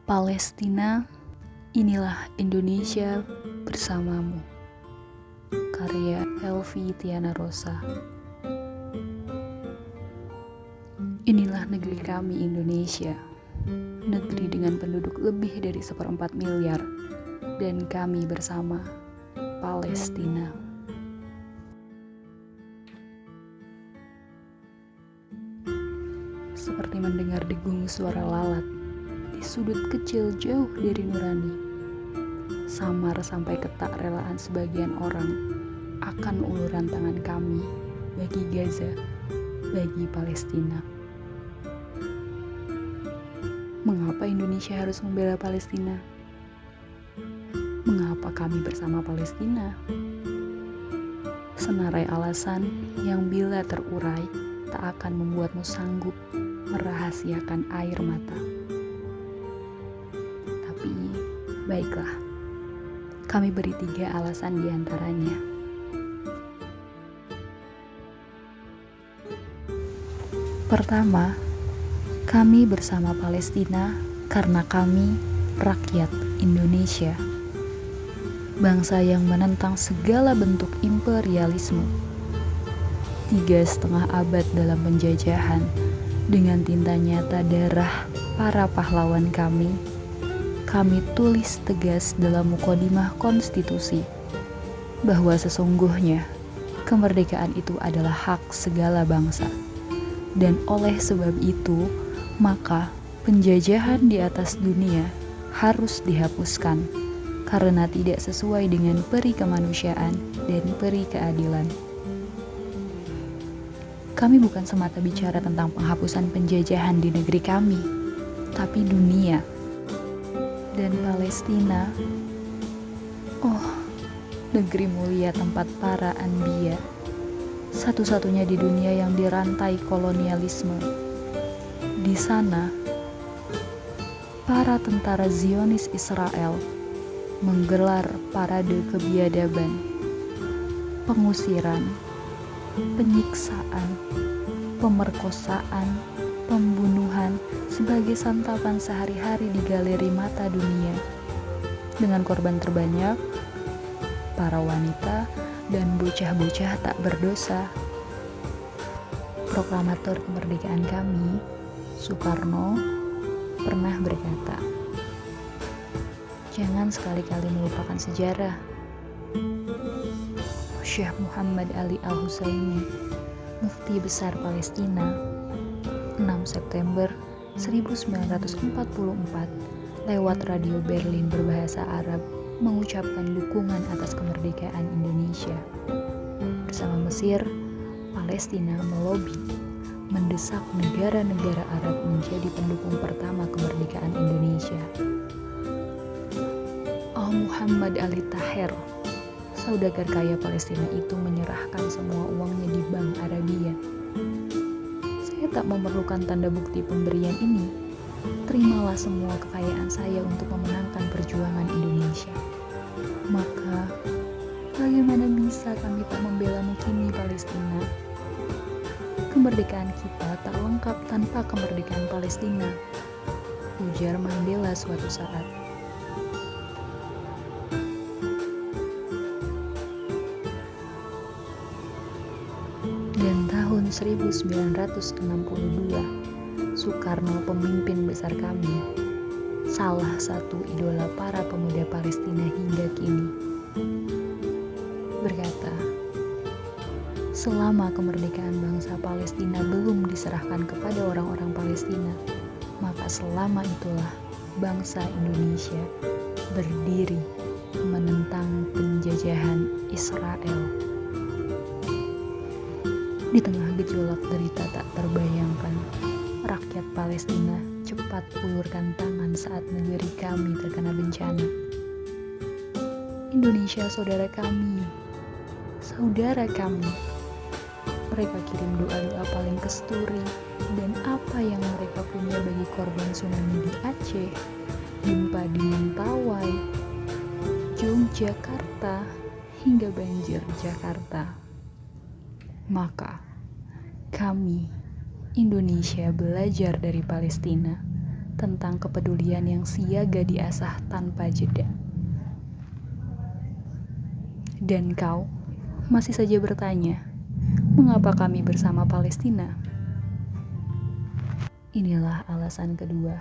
Palestina, inilah Indonesia bersamamu. Karya Elvi Tiana Rosa. Inilah negeri kami Indonesia, negeri dengan penduduk lebih dari 1/4 miliar, dan kami bersama Palestina. Seperti mendengar degung suara lalat di sudut kecil jauh dari nurani, samar sampai ketak relaan sebagian orang akan uluran tangan kami bagi Gaza, bagi Palestina. Mengapa Indonesia harus membela Palestina? Mengapa kami bersama Palestina? Senarai alasan yang bila terurai tak akan membuatmu sanggup merahasiakan air mata. Tapi baiklah, kami beri 3 alasan diantaranya. Pertama, kami bersama Palestina karena kami rakyat Indonesia, bangsa yang menentang segala bentuk imperialisme. 3,5 abad dalam penjajahan, dengan tinta nyata darah para pahlawan kami tulis tegas dalam Mukadimah Konstitusi bahwa sesungguhnya kemerdekaan itu adalah hak segala bangsa. Dan oleh sebab itu, maka penjajahan di atas dunia harus dihapuskan karena tidak sesuai dengan peri kemanusiaan dan peri keadilan. Kami bukan semata bicara tentang penghapusan penjajahan di negeri kami, tapi dunia. Dan Palestina, oh, negeri mulia tempat para anbiya, satu-satunya di dunia yang dirantai kolonialisme. Di sana, para tentara Zionis Israel menggelar parade kebiadaban, pengusiran, penyiksaan, pemerkosaan, pembunuhan sebagai santapan sehari-hari di galeri mata dunia. Dengan korban terbanyak, para wanita dan bocah-bocah tak berdosa. Proklamator kemerdekaan kami, Soekarno, pernah berkata, "Jangan sekali-kali melupakan sejarah." Syekh Muhammad Ali Al-Husaini, Mufti Besar Palestina, 6 September 1944, lewat Radio Berlin berbahasa Arab, mengucapkan dukungan atas kemerdekaan Indonesia. Bersama Mesir, Palestina melobi, mendesak negara-negara Arab menjadi pendukung pertama kemerdekaan Indonesia. Muhammad Ali Taher, saudagar kaya Palestina itu, menyerahkan semua uangnya di Bank Arabia. "Saya tak memerlukan tanda bukti pemberian ini. Terimalah semua kekayaan saya untuk memenangkan perjuangan Indonesia." Maka, bagaimana bisa kami tak membela mukini Palestina? Kemerdekaan kita tak lengkap tanpa kemerdekaan Palestina, ujar Mandela suatu saat. Dan tahun 1962, Soekarno, pemimpin besar kami, salah satu idola para pemuda Palestina hingga kini, berkata, "Selama kemerdekaan bangsa Palestina belum diserahkan kepada orang-orang Palestina, maka selama itulah bangsa Indonesia berdiri menentang penjajahan Israel." Di tengah gejolak derita tak terbayangkan, rakyat Palestina cepat ulurkan tangan saat negeri kami terkena bencana. Indonesia saudara kami, saudara kami. Mereka kirim doa-doa paling kesturi dan apa yang mereka punya bagi korban tsunami di Aceh, gempa di Mentawai, Yogyakarta, hingga banjir Jakarta. Maka, kami, Indonesia, belajar dari Palestina tentang kepedulian yang siaga diasah tanpa jeda. Dan kau masih saja bertanya, mengapa kami bersama Palestina? Inilah alasan kedua.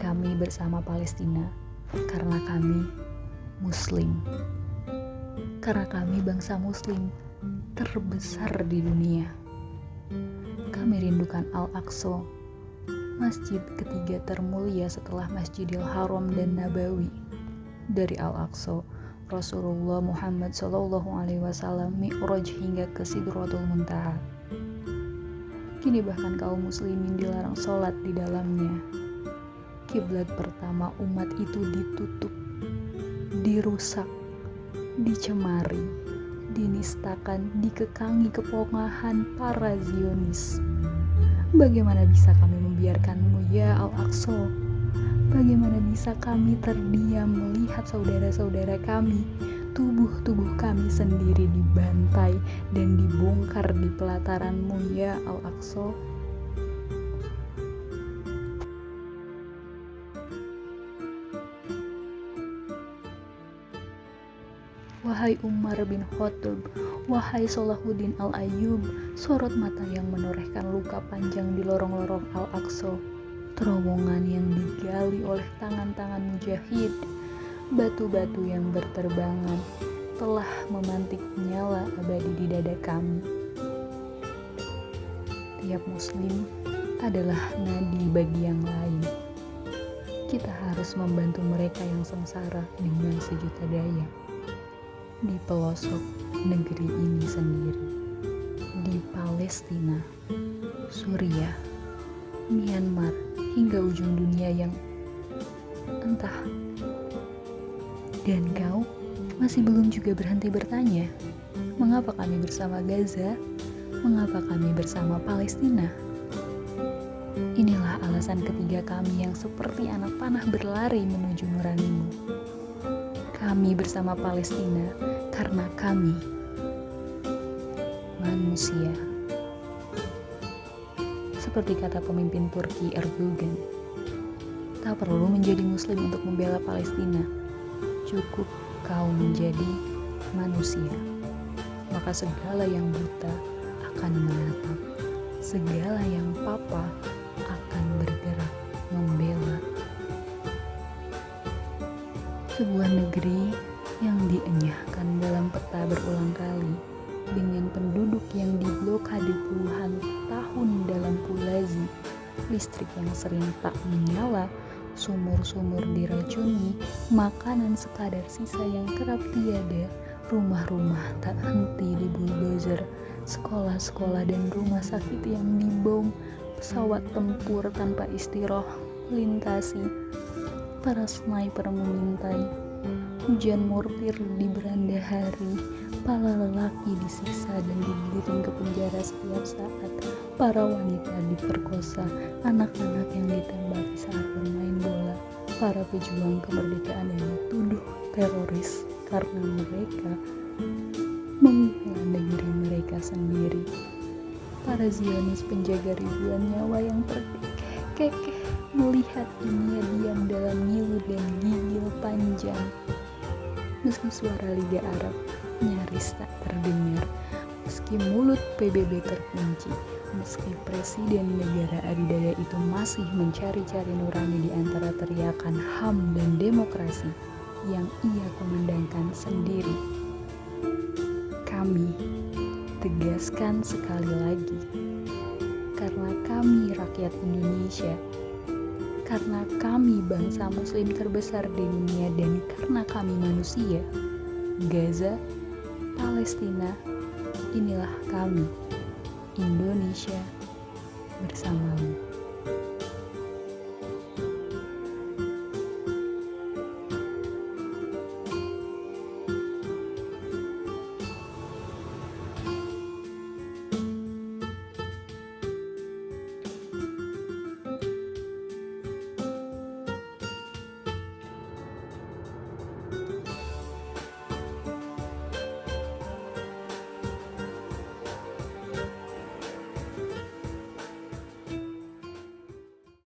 Kami bersama Palestina karena kami Muslim. Karena kami bangsa Muslim terbesar di dunia. Kami rindukan Al-Aqsa, masjid ketiga termulia setelah Masjidil Haram dan Nabawi. Dari Al-Aqsa, Rasulullah Muhammad SAW mi'raj hingga ke Sidratul Muntaha. Kini bahkan kaum muslimin dilarang sholat di dalamnya. Kiblat pertama umat itu ditutup, dirusak, dicemari, dinistakan, dikekangi kepongahan para Zionis. Bagaimana bisa kami membiarkanmu ya Al-Aqsa? Bagaimana bisa kami terdiam melihat saudara-saudara kami, tubuh-tubuh kami sendiri dibantai dan dibongkar di pelataranmu ya Al-Aqsa? Wahai Umar bin Khattab, wahai Salahuddin Al-Ayyub, sorot mata yang menorehkan luka panjang di lorong-lorong Al-Aqsa, terowongan yang digali oleh tangan-tangan mujahid, batu-batu yang berterbangan telah memantik nyala abadi di dada kami. Tiap muslim adalah nadi bagi yang lain. Kita harus membantu mereka yang sengsara dengan sejuta daya. Di pelosok negeri ini sendiri, di Palestina, Suriah, Myanmar, hingga ujung dunia yang entah. Dan kau masih belum juga berhenti bertanya, mengapa kami bersama Gaza? Mengapa kami bersama Palestina? Inilah alasan ketiga kami yang seperti anak panah berlari menuju nuranimu. Kami bersama Palestina karena kami manusia. Seperti kata pemimpin Turki Erdogan, tak perlu menjadi muslim untuk membela Palestina. Cukup kau menjadi manusia. Maka segala yang buta akan menatap, segala yang papa akan bergerak membela. Sebuah negeri yang dienyahkan dalam peta berulang kali, dengan penduduk yang diblokade puluhan tahun dalam Pulazi, listrik yang sering tak menyala, sumur-sumur diracuni, makanan sekadar sisa yang kerap tiada, rumah-rumah tak henti dibuldozer, sekolah-sekolah dan rumah sakit yang dibom, pesawat tempur tanpa istirahat lintasi, para sniper mengintai, hujan mortir di beranda hari, para lelaki disiksa dan digiring ke penjara setiap saat, para wanita diperkosa, anak-anak yang ditembaki saat bermain bola, para pejuang kemerdekaan yang dituduh teroris karena mereka membela negeri mereka sendiri, para Zionis penjaga ribuan nyawa yang terkekeh melihat dunia diam dalam ngilu dan gigil panjang. Meski suara Liga Arab nyaris tak terdengar, meski mulut PBB terkunci, meski presiden negara adidaya itu masih mencari-cari nurani di antara teriakan HAM dan demokrasi yang ia kumandangkan sendiri. Kami tegaskan sekali lagi, karena kami rakyat Indonesia, karena kami bangsa muslim terbesar di dunia, dan karena kami manusia, Gaza, Palestina, inilah kami, Indonesia bersamamu.